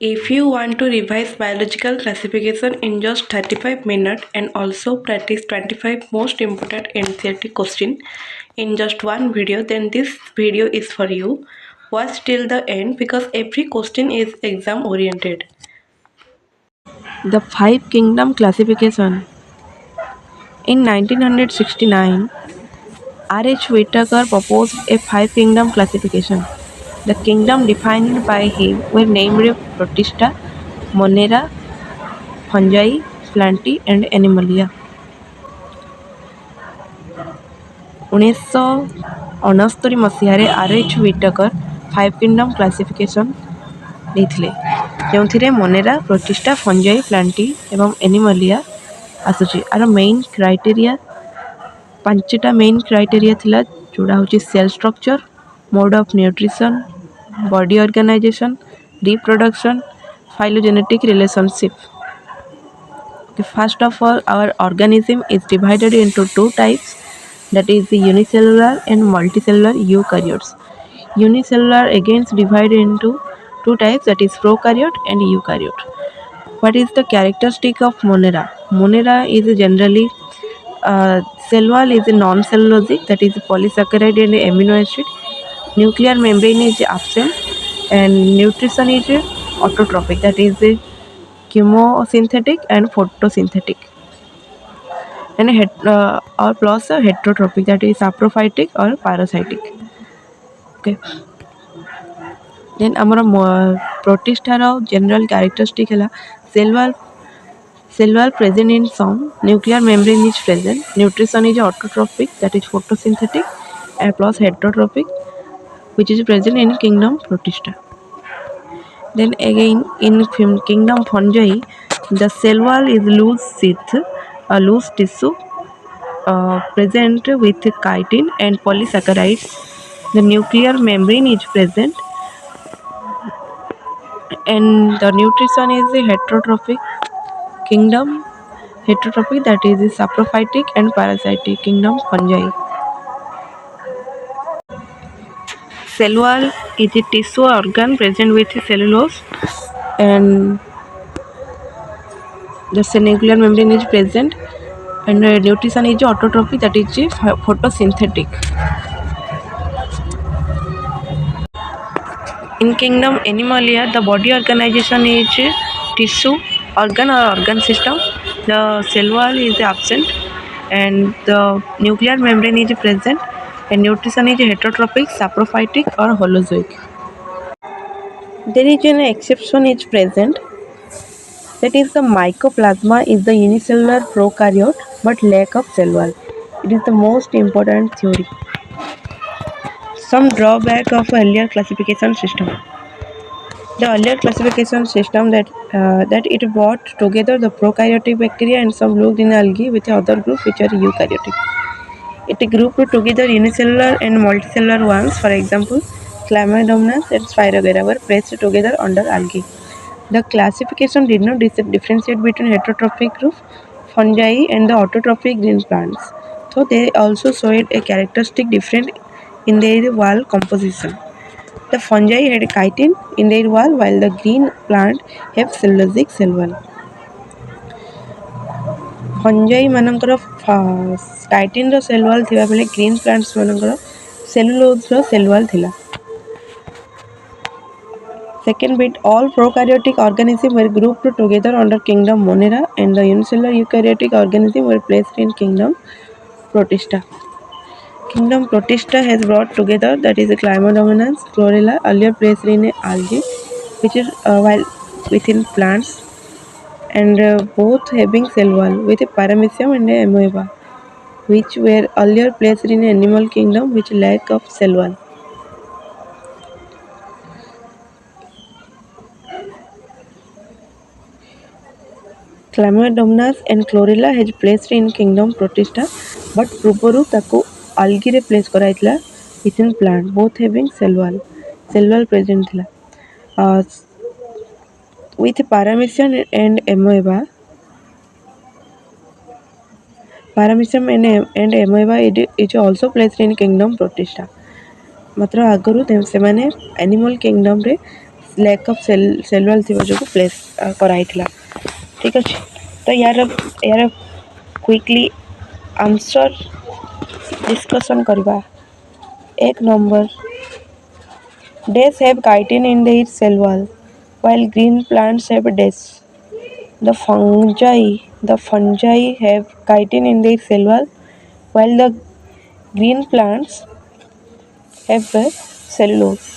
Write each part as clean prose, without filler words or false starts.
If you want to revise biological classification in just 35 minutes and also practice 25 most important NCERT questions in just one video, then this video is for you. Watch till the end because every question is exam oriented. The Five Kingdom Classification. In 1969, R.H. Whittaker proposed a five kingdom classification. The kingdom defined by him were named Protista, Monera, Fungi, Plantae, and Animalia. 1969 ମସିହାରେ R.H. Whittaker five kingdom classification ଦେଇଥିଲେ, ଯେଉଁଥିରେ ମୋନେରା, ପ୍ରୋଟିଷ୍ଟା, ଫଞ୍ଜାଇ, ପ୍ଲାଣ୍ଟି ଏବଂ Animalia ଆସୁଛି। ଆର main criteria ପାଞ୍ଚଟା main criteria ଥିଲା, ଯେଉଁଟା ହେଉଛି cell structure, mode of nutrition, body organisation, reproduction, phylogenetic relationship. Okay, first of all, our organism is divided into two types, that is the unicellular and multicellular eukaryotes. Unicellular again is divided into two types, that is prokaryote and eukaryote. What is the characteristic of Monera? Monera is generally cell wall is a non-cellulosic, that is polysaccharide and amino acid. Nuclear membrane is absent and nutrition is autotrophic, that is chemosynthetic and photosynthetic, and or plus heterotrophic, that is saprophytic or parasitic. Okay. Then our protista general characteristic है cell wall present in some, nuclear membrane is present, nutrition is autotrophic, that is photosynthetic, and plus heterotrophic, which is present in kingdom Protista. Then again in kingdom Fungi, the cell wall is loose sheath, a loose tissue present with chitin and polysaccharides. The nuclear membrane is present, and the nutrition is a heterotrophic kingdom, heterotrophic, that is saprophytic and parasitic kingdom Fungi. Cell wall is a tissue organ present with cellulose, and the nuclear membrane is present, and nutrition is autotrophic, that is photosynthetic. In kingdom Animalia, the body organization is tissue, organ or organ system. The cell wall is absent, and the nuclear membrane is present, and nutrition is heterotrophic, saprophytic or holozoic. There is an exception is present, that is the mycoplasma is the unicellular prokaryote but lack of cell wall. It is the most important theory. Some drawback of earlier classification system. The earlier classification system that it brought together the prokaryotic bacteria and some looked in algae with the other group which are eukaryotic. It grouped together unicellular and multicellular ones. For example, Chlamydomonas and Spirogyra were placed together under algae. The classification did not differentiate between heterotrophic group fungi and the autotrophic green plants, so they also showed a characteristic difference in their wall composition. The fungi had chitin in their wall while the green plant have cellulosic cell wall. Fungi ମାନଙ୍କର chitin ର cell wall ଥିବା ବେଳେ green plants ମାନଙ୍କର cellulose ର cell wall ଥିଲା. Second bit, all prokaryotic organisms were grouped together under kingdom Monera and the unicellular eukaryotic organisms were placed in kingdom Protista. Kingdom Protista has brought together, that is Chlamydomonas, Chlorella, earlier placed in algae, which is while within plants, and both having cell wall with a paramecium and a amoeba, which were earlier placed in animal kingdom which lack of cell wall. Chlamydomonas and Chlorella has placed in kingdom Protista, but ପୂର୍ବରୁ ତାକୁ algae ରେ place କରାଯାଇଥିଲା within plant, both having cell wall present ଥିଲା. With paramecium and amoeba, paramecium and amoeba is also placed in kingdom Protista. ମାତ୍ର ଆଗରୁ ସେମାନେ animal kingdom ରେ lack of सेलुअल थी जो प्लेस कराई ठीक अच्छे। तो यार यार क्विकली आंसर डिस्कशन करवा। एक number days have chitin in their cell wall while green plants have days. The fungi have chitin in their cell wall while the green plants have the cellulose.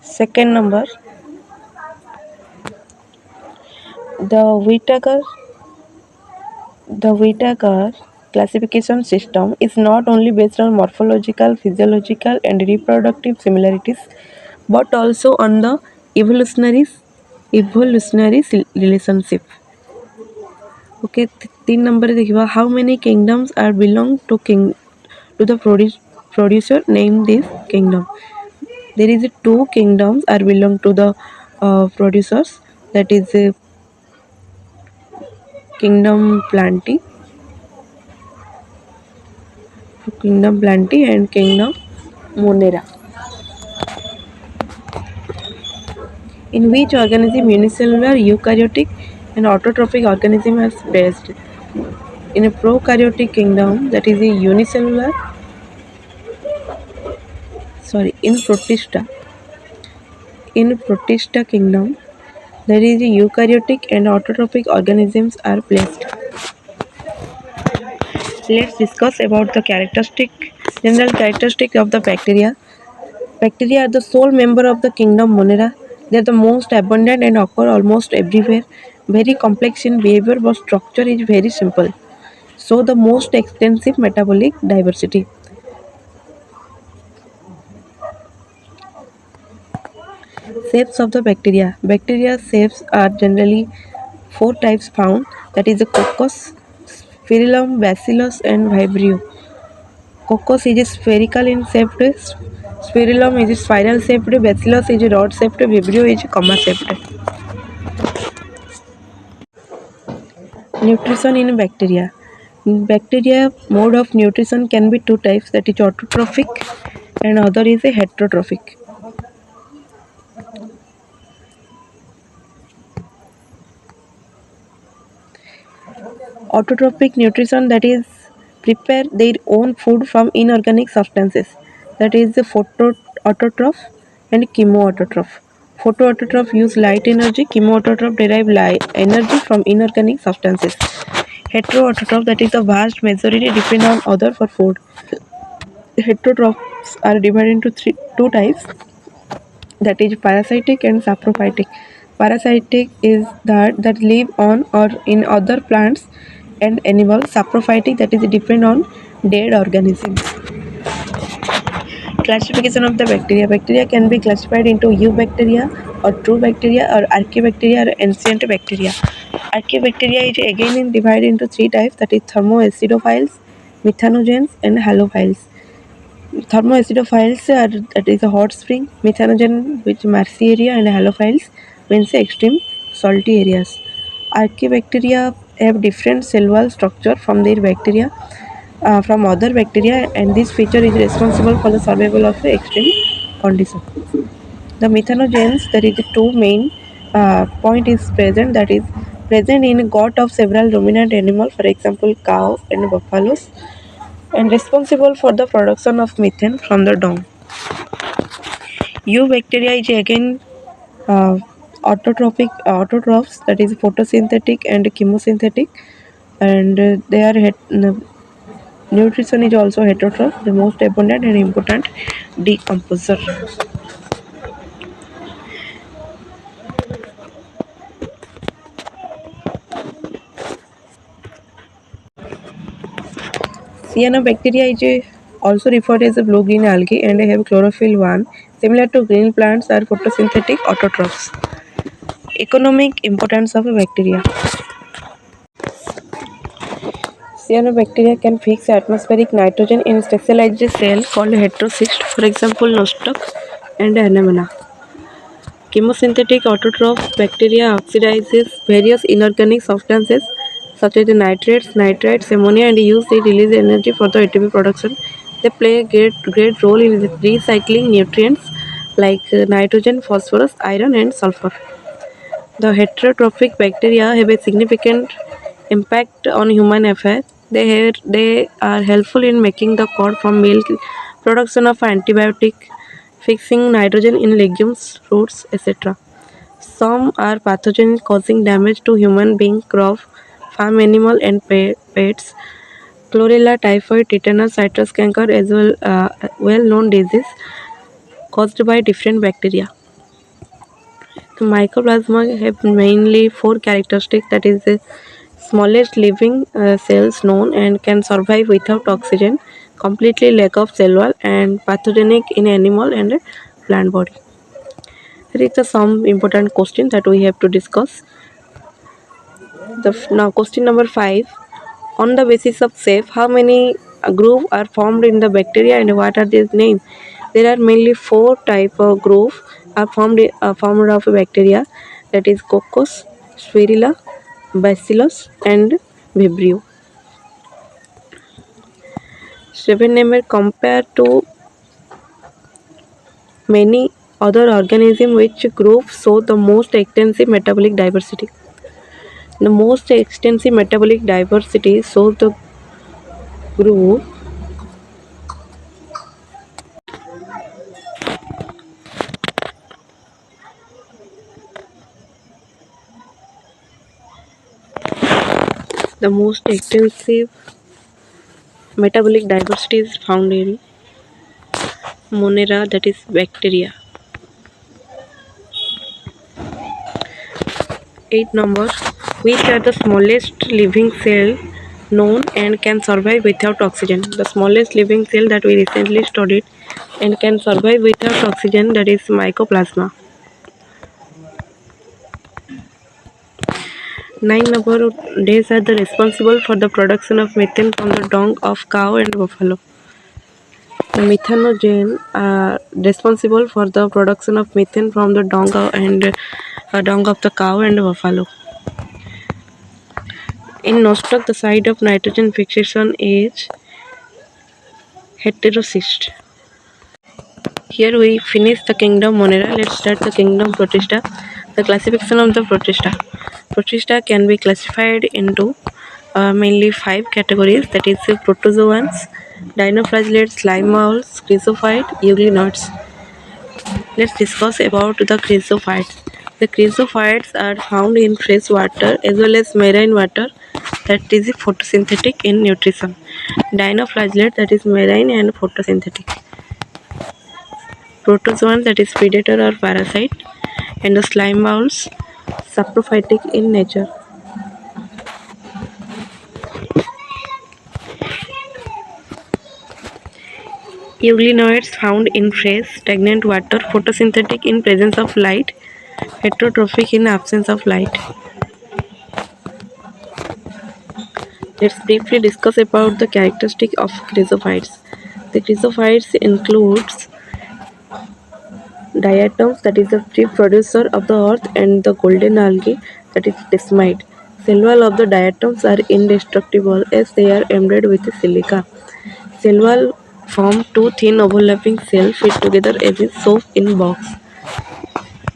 Second number, the Whittaker classification system is not only based on morphological, physiological, and reproductive similarities, but also on the evolutionary relationship. Okay, 3 number देखिबा how many kingdoms are belong to the producer name this kingdom. There is 2 kingdoms are belong to the producers, that is kingdom Planty and kingdom Monera. In which organism unicellular, eukaryotic and autotrophic organism are based? In a prokaryotic kingdom, that is a unicellular, in Protista kingdom, there is a eukaryotic and autotrophic organisms are placed. Let's discuss about the general characteristic of the bacteria. Bacteria are the sole member of the kingdom Monera. They are the most abundant and occur almost everywhere. Very complex in behavior, but structure is very simple. So the most extensive metabolic diversity. Shapes of the bacteria. Bacteria shapes are generally 4 types found, that is the coccus, spirillum, bacillus and vibrio. Coccus is spherical in shape, spirillum is spiral shaped, bacillus is rod shaped, vibrio is comma shaped. Nutrition in bacteria. Bacteria mode of nutrition can be 2 types, that is autotrophic and other is a heterotrophic. Autotrophic nutrition, that is prepare their own food from inorganic substances, that is the photoautotroph and chemoautotroph. Photoautotroph use light energy, chemoautotroph derive light energy from inorganic substances. Heteroautotroph, that is the vast majority depend on other for food. Heterotrophs are divided into 2 types, that is parasitic and saprophytic. Parasitic is that live on or in other plants and animals. Saprophytic, that is depend on dead organisms. Classification of the bacteria. Bacteria can be classified into eubacteria or true bacteria or archaebacteria or ancient bacteria. Archaebacteria is again divided into 3 types, that is thermoacidophiles, methanogens and halophiles. Thermoacidophiles are, that is a hot spring, methanogen which marshy area and halophiles means extreme salty areas. Archaebacteria have different cell wall structure from their bacteria from other bacteria, and this feature is responsible for the survival of the extreme condition. The methanogens, there is 2 main point is present, that is present in gut of several ruminant animals, for example cow and buffaloes, and responsible for the production of methane from the dung. Eubacteria is again autotrophs, that is photosynthetic and chemosynthetic, and they are nutrition is also heterotroph, the most abundant and important decomposer. Cyanobacteria is also referred as a blue-green algae and have chlorophyll 1. Similar to green plants, are photosynthetic autotrophs. Economic importance of a bacteria. Cyanobacteria can fix atmospheric nitrogen in specialized cell called heterocyst, for example nostoc and anemona. Chemosynthetic autotroph bacteria oxidizes various inorganic substances such as the nitrates, nitrites, ammonia, and use they release energy for the ATP production. They play a great role in recycling nutrients like nitrogen, phosphorus, iron, and sulfur. The heterotrophic bacteria have a significant impact on human affairs. They are helpful in making the cod from milk, production of antibiotic, fixing nitrogen in legumes, fruits, etc. Some are pathogenic, causing damage to human being, crop, farm animal, and pets. Chlorella, typhoid, tetanus, citrus canker, as well-known disease caused by different bacteria. The mycoplasma have mainly four characteristics, that is the smallest living cells known and can survive without oxygen, completely lack of cell wall, and pathogenic in animal and plant body. There is some important question that we have to discuss. Now question number 5. On the basis of SAFE, how many groups are formed in the bacteria and what are their names? There are mainly four type of groups are formed of bacteria, that is Coccus, Spirilla, Bacillus, and Vibrio. 7 number, compared to many other organisms, which groups show the most extensive metabolic diversity? The most extensive metabolic diversity shows the group the most extensive metabolic diversity is found in Monera, that is bacteria. 8 number, which are the smallest living cell known and can survive without oxygen? The smallest living cell that we recently studied and can survive without oxygen, that is mycoplasma. 9 number, days are the responsible for the production of methane from the dung of cow and buffalo. The methanogen are responsible for the production of methane from the dung of the cow and buffalo. In nostoc, the site of nitrogen fixation is heterocyst. Here we finish the kingdom Monera. Let's start the kingdom Protista. The classification of the Protista. Protista can be classified into mainly 5 categories, that is protozoans, dinoflagellates, slime moulds, chrysophyte, euglenoids. Let's discuss about the chrysophytes. The chrysophytes are found in fresh water as well as marine water, that is photosynthetic in nutrition. Dinoflagellate, that is marine and photosynthetic. Protozoan, that is predator or parasite, and the slime moulds, saprophytic in nature. Euglenoids found in fresh, stagnant water, photosynthetic in presence of light, heterotrophic in absence of light. Let's briefly discuss about the characteristic of chrysophytes. The chrysophytes includes diatoms, that is the chief producer of the earth, and the golden algae, that is desmite. Cell wall of the diatoms are indestructible as they are embedded with silica. Cell wall form two thin overlapping cells fit together as a soap in box.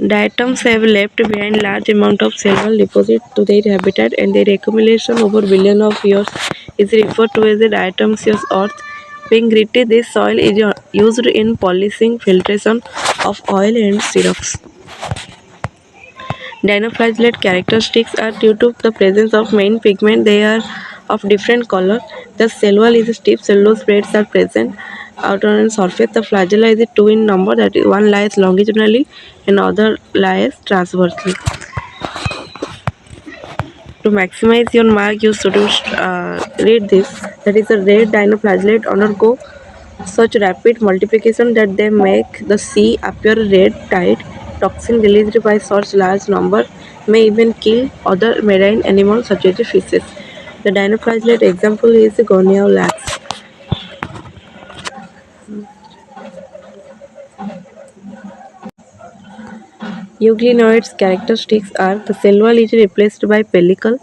Diatoms have left behind large amount of cell wall deposit to their habitat, and their accumulation over billion of years is referred to as a diatomaceous earth. Being gritty, this soil is used in polishing, filtration of oil and syrups. Dinoflagellate characteristics are due to the presence of main pigment. They are of different color. The cell wall is stiff, cellulose plates are present out on the surface. The flagella is two in number, that is one lies longitudinally and other lies transversely. To maximize your mark, you should read this. That is, a red dinoflagellate undergo such rapid multiplication that they make the sea appear red tide. Toxin released by such large number may even kill other marine animals such as fishes. The dinoflagellate example is Gorneo lax. Euglenoids characteristics are the cell wall is replaced by pellicle.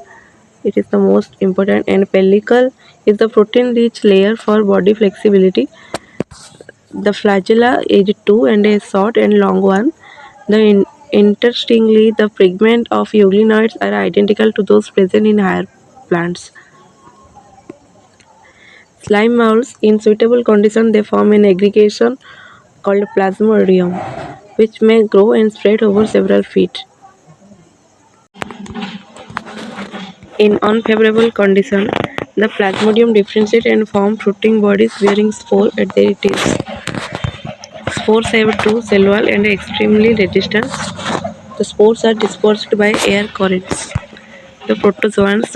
It is the most important, and pellicle is the protein-rich layer for body flexibility. The flagella is two and a short and long one. Interestingly, the pigment of euglenoids are identical to those present in higher plants. Slime molds, in suitable conditions, they form an aggregation called plasmodium, which may grow and spread over several feet. In unfavorable conditions, the plasmodium differentiate and form fruiting bodies bearing spore at their tips. Spores have two cell wall and are extremely resistant. The spores are dispersed by air currents. All protozoans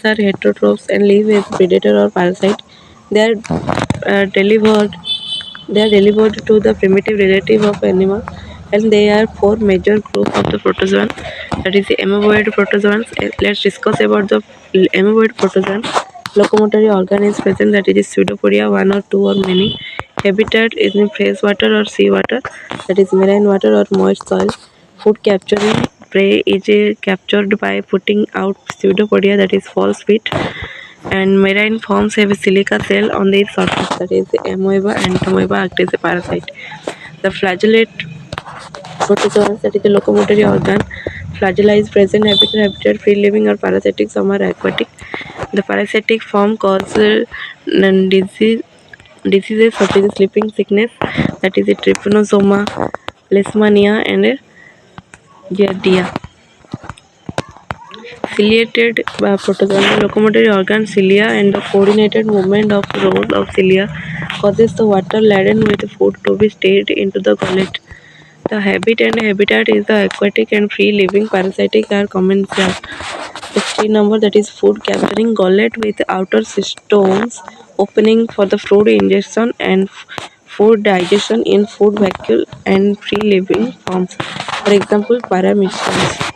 are heterotrophs and live as predator or parasite. They are uh, delivered They are delivered to the primitive relative of animal, and they are four major groups of the protozoan. That is the amoeboid protozoans. Let's discuss about the amoeboid protozoan. Locomotory organ is present, that is pseudopodia, one or two or many. Habitat is in fresh water or sea water, that is marine water or moist soil. Food capturing prey is captured by putting out pseudopodia, that is false feet, and marine forms have a silica cell on their surface, that is the amoeba, and amoeba act as a parasite. The flagellate protozoans, that is the locomotory organ. Flagella is present habitat free living or parasitic, some are aquatic. The parasitic form causes diseases such as sleeping sickness, that is a trypanosoma, leishmania, and giardia. Ciliated protozoan, locomotory organ cilia, and the coordinated movement of rows of cilia causes the water laden with food to be stirred into the gullet. The habit and habitat is the aquatic and free living, parasitic are commensal. The three number, that is food capturing gullet with outer stones opening for the food ingestion and food digestion in food vacuole and free living forms. For example, paramecians.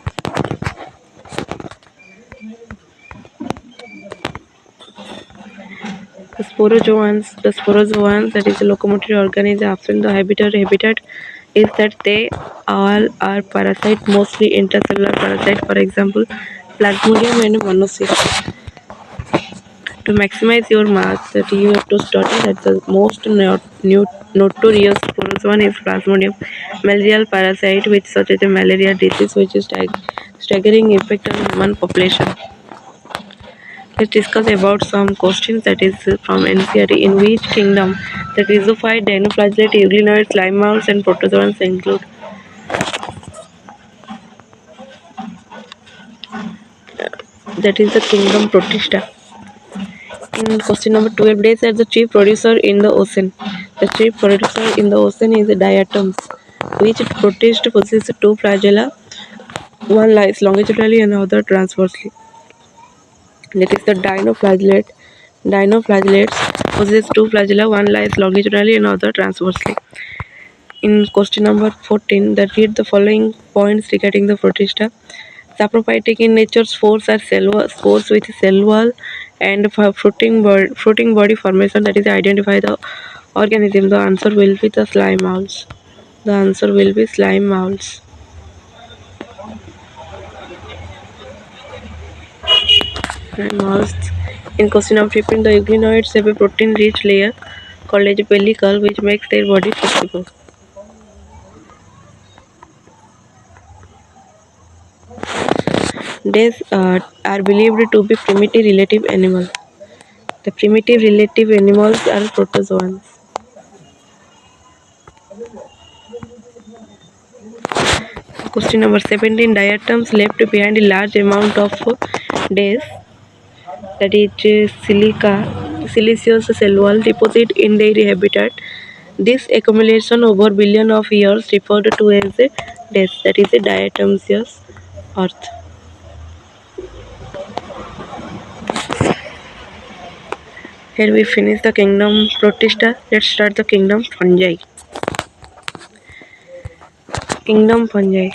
The sporozoans, that is the locomotory organ, is absent. The habitat is that they all are parasite, mostly intracellular parasite. For example, Plasmodium and Monocyte. To maximize your marks, that you have to study that the most notorious sporozoan is Plasmodium, malarial parasite, which such as a malaria disease, which is staggering effect on human population. Let's discuss about some questions, that is from NCERT. In which kingdom the rhizophyte, dinoflagellate, euglenoids, slime molds, and protozoans include? That is the kingdom Protista. In question number 12, days are the chief producer in the ocean. The chief producer in the ocean is the diatoms, which protist possesses two flagella. One lies longitudinally and other transversely. That is the dinoflagellate. Dinoflagellates possess two flagella, one lies longitudinally and other transversely. In question number 14, that read the following points regarding the protista. Saprophytic in nature, spores are spores with cell wall and fruiting body formation, that is identify the organism. The answer will be the slime molds. The answer will be slime molds. Slime molds. In question number 15, the euglenoids have a protein-rich layer called as a pellicle, which makes their body flexible. These are believed to be primitive relative animals. The primitive relative animals are protozoans. Question number 17. Diatoms left behind a large amount of days, that is siliceous cell wall deposit in their habitat. This accumulation over billion of years referred to as a death, that is a diatomaceous earth. Here we finish the kingdom Protista. Let's start the kingdom Fungi. Kingdom Fungi.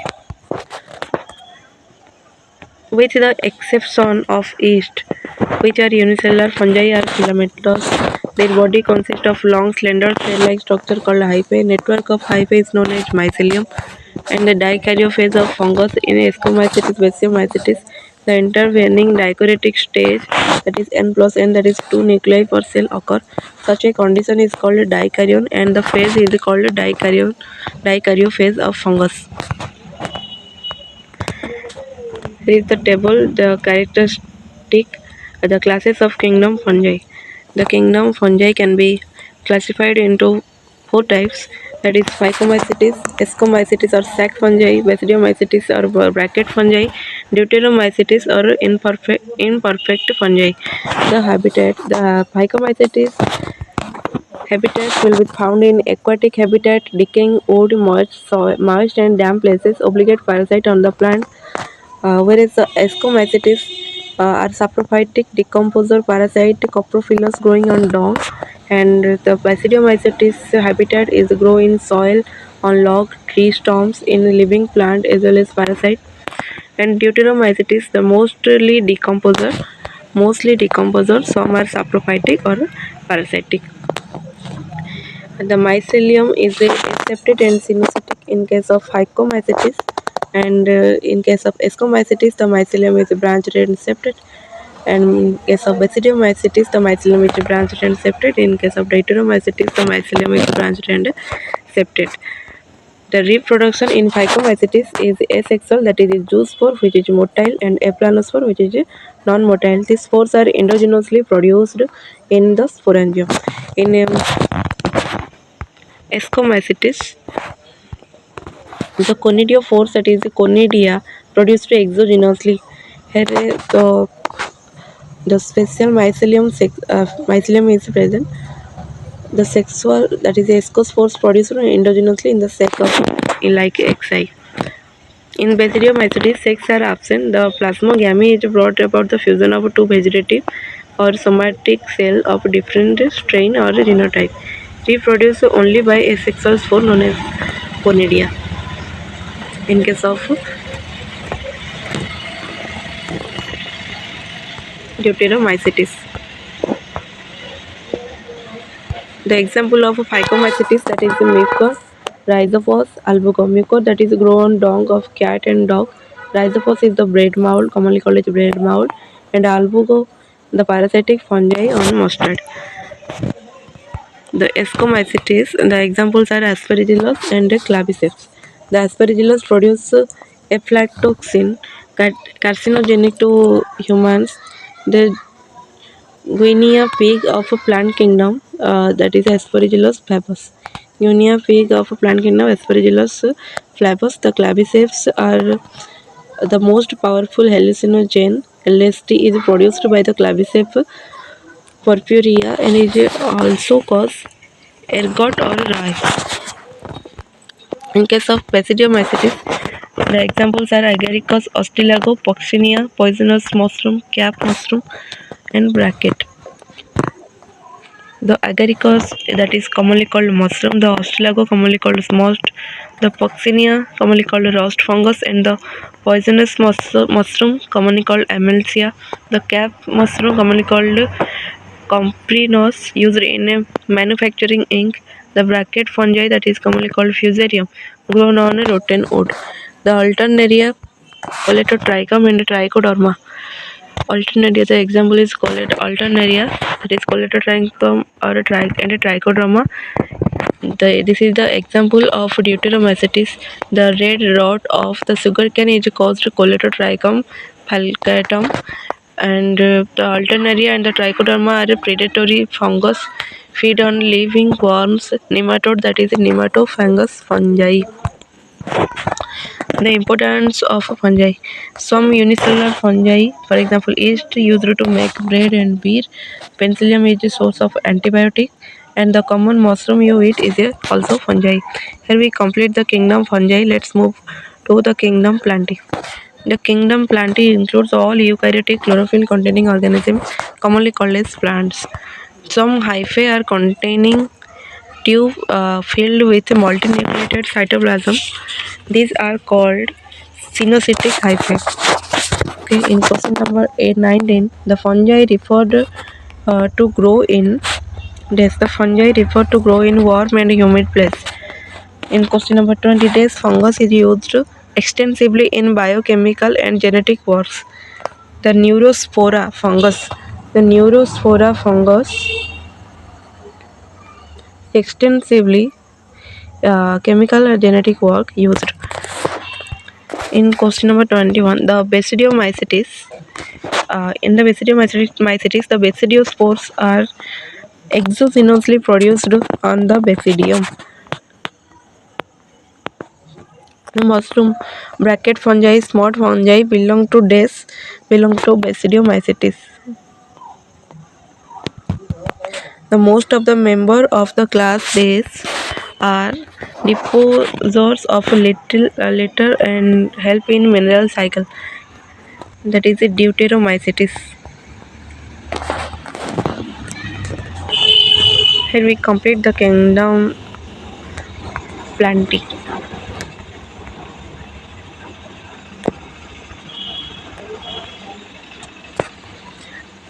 With the exception of yeast, which are unicellular, fungi are filamentous. Their body consists of long, slender, cell-like structure called hyphae. Network of hyphae is known as mycelium, and the dikaryophase of fungus in Ascomycetes, Basidiomycetes, The intervening dichotic stage, that is N plus N, that is 2 nuclei per cell occur. Such a condition is called dikaryon, and the phase is called dikaryophase of fungus. Here is the table, the characteristic, the classes of kingdom fungi. The kingdom fungi can be classified into 4 types, that is Phycomycetes, Ascomycetes or sac fungi, Basidiomycetes or bracket fungi, Deuteromycetes or imperfect fungi. The Phycomycetes habitats will be found in aquatic habitat, decaying wood, moist and damp places, obligate parasite on the plant, whereas the Ascomycetes are saprophytic decomposer parasite coprophilous growing on dung, and the Basidiomycetes habitat is grow in soil, on log, tree stumps, in living plant as well as parasite, and Deuteromycetes the mostly decomposer, some are saprophytic or parasitic. The mycelium is accepted and sinusitic in case of Phycomycetes, and in case of Ascomycetes, the mycelium is branched and septate, and in case of Basidiomycetes, the mycelium is branched and septate. In case of Deuteromycetes, the mycelium is branched and septate. The reproduction in Phycomycetes is asexual, that is zoospore, which is motile, and aplanospore, which is non-motile. These spores are endogenously produced in the sporangium. In Ascomycetes, the conidiophores, that is conidia, produced exogenously. Here the special mycelium is present. The sexual, that is ascospores, produced endogenously in the sac of like XI. In Basidiomycetes, sex are absent. The plasmogamy is brought about the fusion of two vegetative or somatic cells of different strain or genotype, reproduced only by asexual spore known as conidia. In case of Deuteromycetes, the example of Phycomycetes, that is the Mucor, Rhizopus, Albugo. Mucor, that is grown on dung of cat and dog. Rhizopus is the bread mold, commonly called as bread mold, and Albugo, the parasitic fungi on mustard. The Ascomycetes, the examples are Aspergillus and Claviceps. The Aspergillus produce aflatoxin, carcinogenic to humans. The Guinea pig of a plant kingdom, that is Aspergillus flavus. Guinea pig of a plant kingdom, Aspergillus flavus. The claviceps are the most powerful hallucinogen. LSD is produced by the claviceps purpurea and is also cause ergot or rye. In case of Basidiomycetes, the examples are Agaricus, Ostilago, Poxinia, poisonous mushroom, cap mushroom, and bracket. The agaricus, that is commonly called mushroom, the Ostilago commonly called moth, the Poxinia commonly called rust fungus, and the poisonous mushroom commonly called amelsia, the cap mushroom commonly called Comprinus, used in manufacturing ink, the bracket fungi, that is commonly called fusarium, grown on rotten wood, the alternaria, Coletotrichum, and Trichoderma. Alternaria, the example is Alternaria, that is Coletotrichum or and Trichoderma. This is the example of Deuteromycetes. The red rot of the sugarcane is caused Coletotrichum falcatum, and the Alternaria and the Trichoderma are predatory fungus, feed on living worms, nematode, that is nematophagous fungi. The importance of fungi. Some unicellular fungi, for example, yeast, used to make bread and beer. Penicillium is a source of antibiotic, and the common mushroom you eat is also fungi. Here we complete the kingdom fungi. Let's move to the kingdom plantae. The kingdom plantae includes all eukaryotic chlorophyll-containing organisms, commonly called as plants. Some hyphae are containing tube filled with multinucleated cytoplasm. These are called sinusitic hyphae. Okay, in question number 19, the fungi referred to grow in the fungi referred to grow in warm and humid place. In question number 20, fungus is used extensively in biochemical and genetic works. The Neurospora fungus. The Neurospora fungus extensively chemical or genetic work used. In question number 21, the Basidiomycetes. In the Basidiomycetes, the basidiospores are exogenously produced on the basidium. The mushroom bracket fungi, small fungi belong to Basidiomycetes. The most of the member of the class Des are deposers of litter and help in mineral cycle. That is a Deuteromycetes. Here we complete the kingdom Plantae.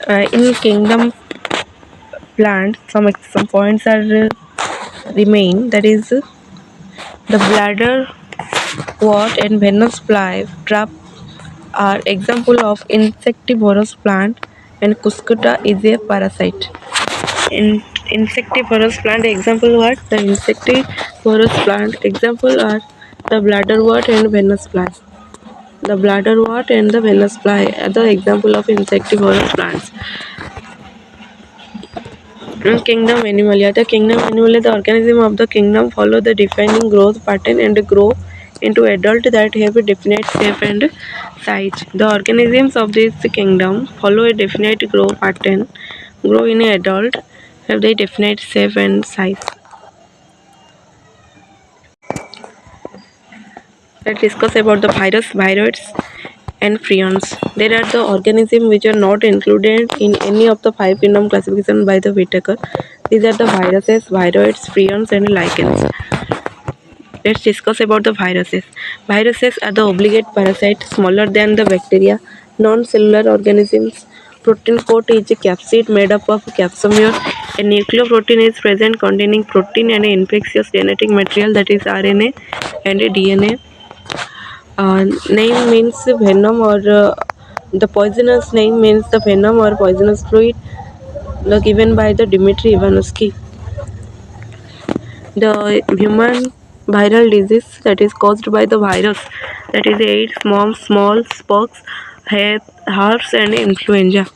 In kingdom plant, some points are remain. That is the bladder wort and Venus fly trap are example of insectivorous plant, and Cuscuta is a parasite. In insectivorous plant example what? The insectivorous plant example are the bladderwort and Venus fly. The bladderwort and the Venus fly are the example of insectivorous plants. In kingdom Animalia, the organism of the kingdom follow the defining growth pattern and grow into adult that have a definite shape and size. The organisms of this kingdom follow a definite growth pattern, grow in adult, have the definite shape and size. Let's discuss about the viroids and prions. There are the organisms which are not included in any of the 5 kingdom classification by the Whitaker. These are the viruses, viroids, prions and lichens. Let's discuss about the viruses. Viruses are the obligate parasites smaller than the bacteria, non-cellular organisms. Protein coat is a capsid made up of capsomere. A nucleoprotein is present containing protein and infectious genetic material, that is RNA and DNA. Name means venom, or the poisonous name means the venom or poisonous fluid given by the Dmitry Ivanovsky. The human viral disease that is caused by the virus, that is AIDS, mumps, smallpox, herpes and influenza.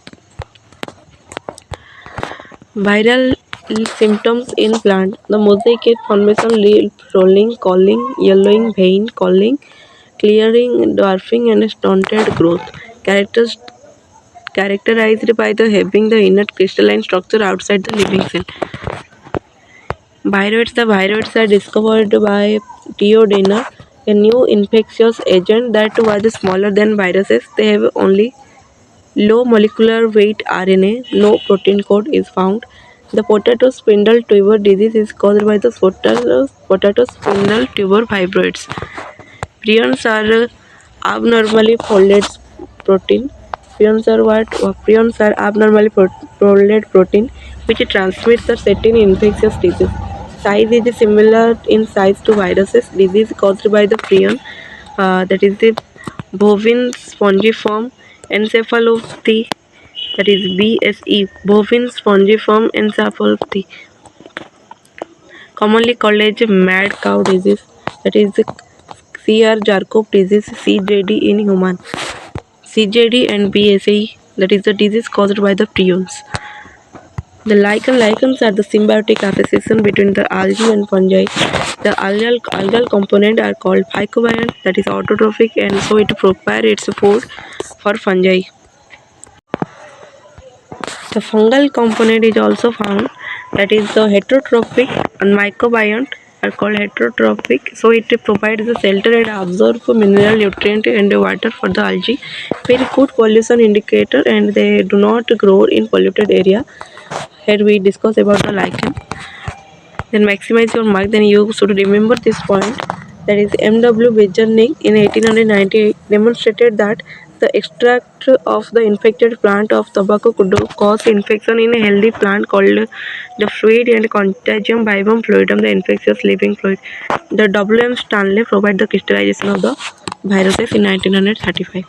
Viral symptoms in plant. The mosaic formation, leaf rolling, calling, yellowing, vein, calling, clearing, dwarfing and stunted growth. Characterized by the having the inert crystalline structure outside the living cell. Viroids. The viroids are discovered by Theo Dehner, a new infectious agent that was smaller than viruses. They have only low molecular weight RNA, no protein code is found. The potato spindle tuber disease is caused by the potato spindle tuber fibroids. Prions are abnormally folded protein. Prions are what? Prions are abnormally folded protein which transmits the certain infectious disease. Size is similar in size to viruses. Disease caused by the prion, that is the bovine spongiform encephalopathy, that is BSE, bovine spongiform encephalopathy, commonly called as mad cow disease, that is the CR-Jarkov disease, CJD in human. CJD and BSE, that is the disease caused by the prions. The lichens are the symbiotic association between the algae and fungi. The algal component are called phycobiont, that is autotrophic, and so it prepares its food for fungi. The fungal component is also found, that is the heterotrophic, and mycobiont are called heterotrophic, so it provides the shelter and absorb mineral nutrient and water for the algae. Very good pollution indicator, and they do not grow in polluted area. Here we discuss about the lichen. Then maximize your mark. Then you should remember this point. That is M.W. Bejernik in 1898 demonstrated that the extract of the infected plant of tobacco could cause infection in a healthy plant called the fluid and contagium vivum fluidum, the infectious living fluid. The W.M. Stanley provided the crystallization of the viruses in 1935.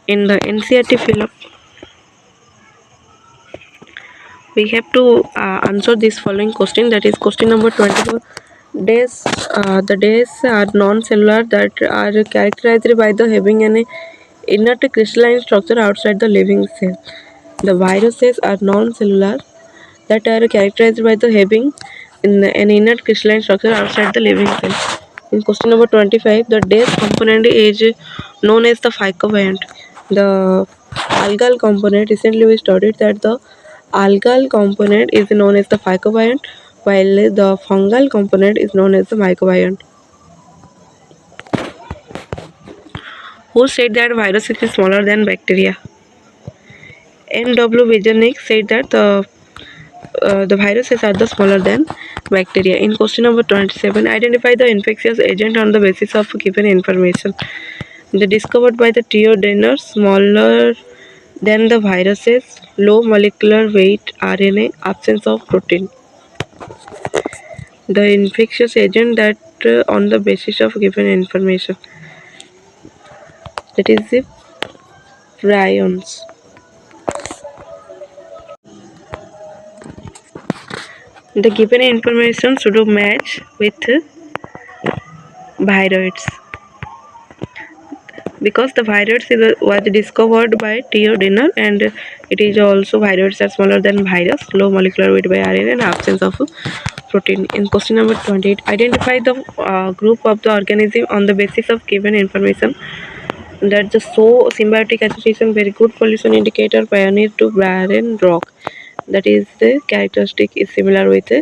In the NCERT film, we have to answer this following question, that is question number 24. Days, the days are non-cellular that are characterized by the having an inert crystalline structure outside the living cell. The viruses are non-cellular that are characterized by the having an inert crystalline structure outside the living cell. In question number 25, the days component is known as the phycobiont. The algal component, recently we studied that the algal component is known as the phycobiont, while the fungal component is known as the mycobiont. Who said that virus is smaller than bacteria? N.W. Vigenik said that the viruses are the smaller than bacteria. In question number 27, identify the infectious agent on the basis of given information. They discovered by the Theo Denner, smaller than the viruses, low molecular weight RNA, absence of protein. The infectious agent that on the basis of given information, that is the prions. The given information should match with viroids, because the viroids was discovered by Theo Denner, and it is also viroids are smaller than virus, low molecular weight by RNA, and absence of protein. In question number 28, identify the group of the organism on the basis of given information. That the so symbiotic association, very good pollution indicator, pioneer to barren rock. That is the characteristic is similar with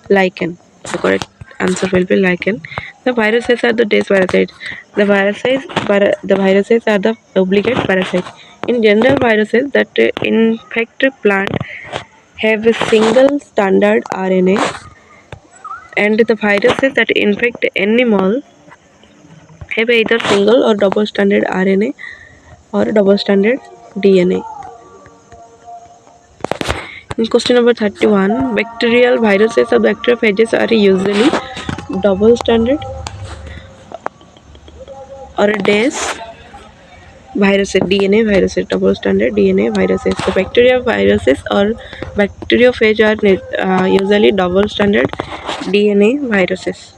lichen. The correct answer will be lichen. The viruses are the days parasites. The viruses are the obligate parasites. In general, viruses that infect plant have a single standard RNA, and the viruses that infect animal have either single or double stranded RNA or double stranded DNA. In question number 31, bacterial viruses or bacteriophages are usually double stranded or dash viruses, DNA viruses, double stranded DNA viruses. The bacteria viruses or bacteriophage are usually double stranded DNA viruses.